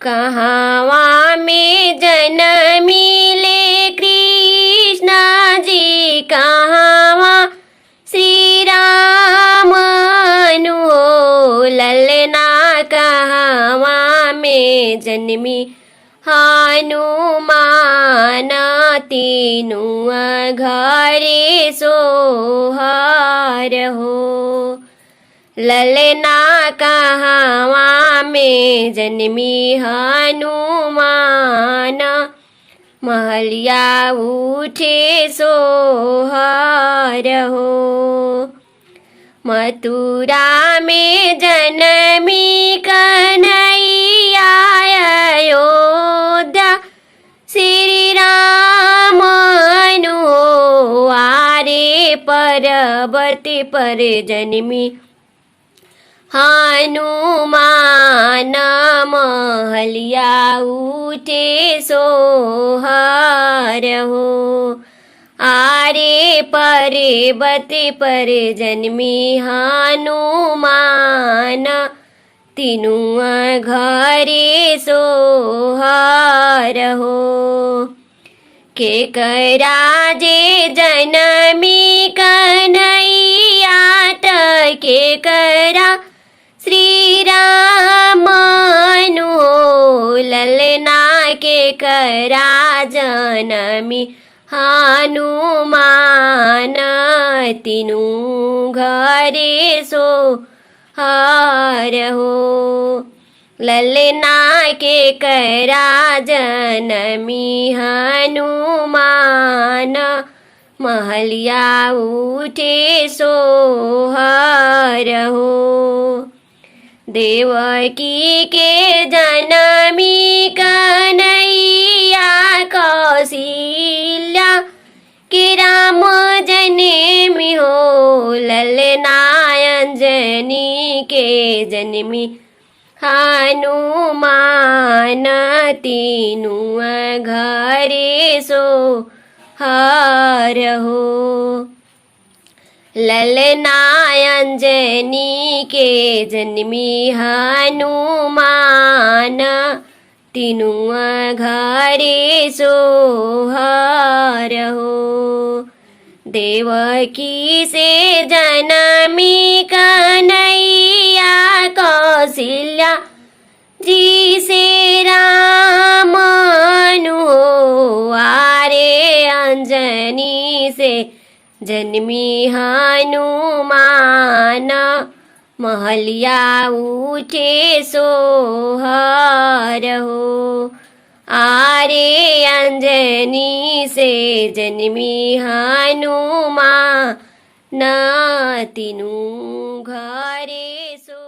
कहवा में जन्मिले कृष्ण जी, कहवा श्री राम हो। ललना कहवा में जन्मी हनुमान, तीनु घरे सोहर हो। ललना कहवा में जन्मी हनुमान, महलिया उठे सोहर हो। मथुरा में जन्मी कन्हैया, अयोध्या श्री राम हो। आरे परवर्ती पर जन्मी हनुमान, महलिया उठे सोहर हो। आरे पर्वती पर जन्मी हनुमान, तीनु घरे सोहर हो। केकरा जे जन्मी कन्हैया, केकरा श्री राम हो। ललना केकरा जन्मी हनुमान, तीनु घरे सोहर हो। ललना केकरा जन्मी हनुमान, महलिया उठे सोहर हो। देवकी के जन्मी कन्हैया, कौशल्या के राम जन्मी हो। ललना अंजनी के जन्मी हनुमान, तीनु घरे सोहर हो। ललना अंजनी के जन्मी हनुमान, तीनु घरे सोहर हो। देवकी से जन्मी कन्हैया, कौशल्या जी से राम हो। आरे अंजनी से जन्मी हनुमान, महलिया उठे सोहर हो। आरे अंजनी से जन्मी हनुमान, तीनु घरे सो।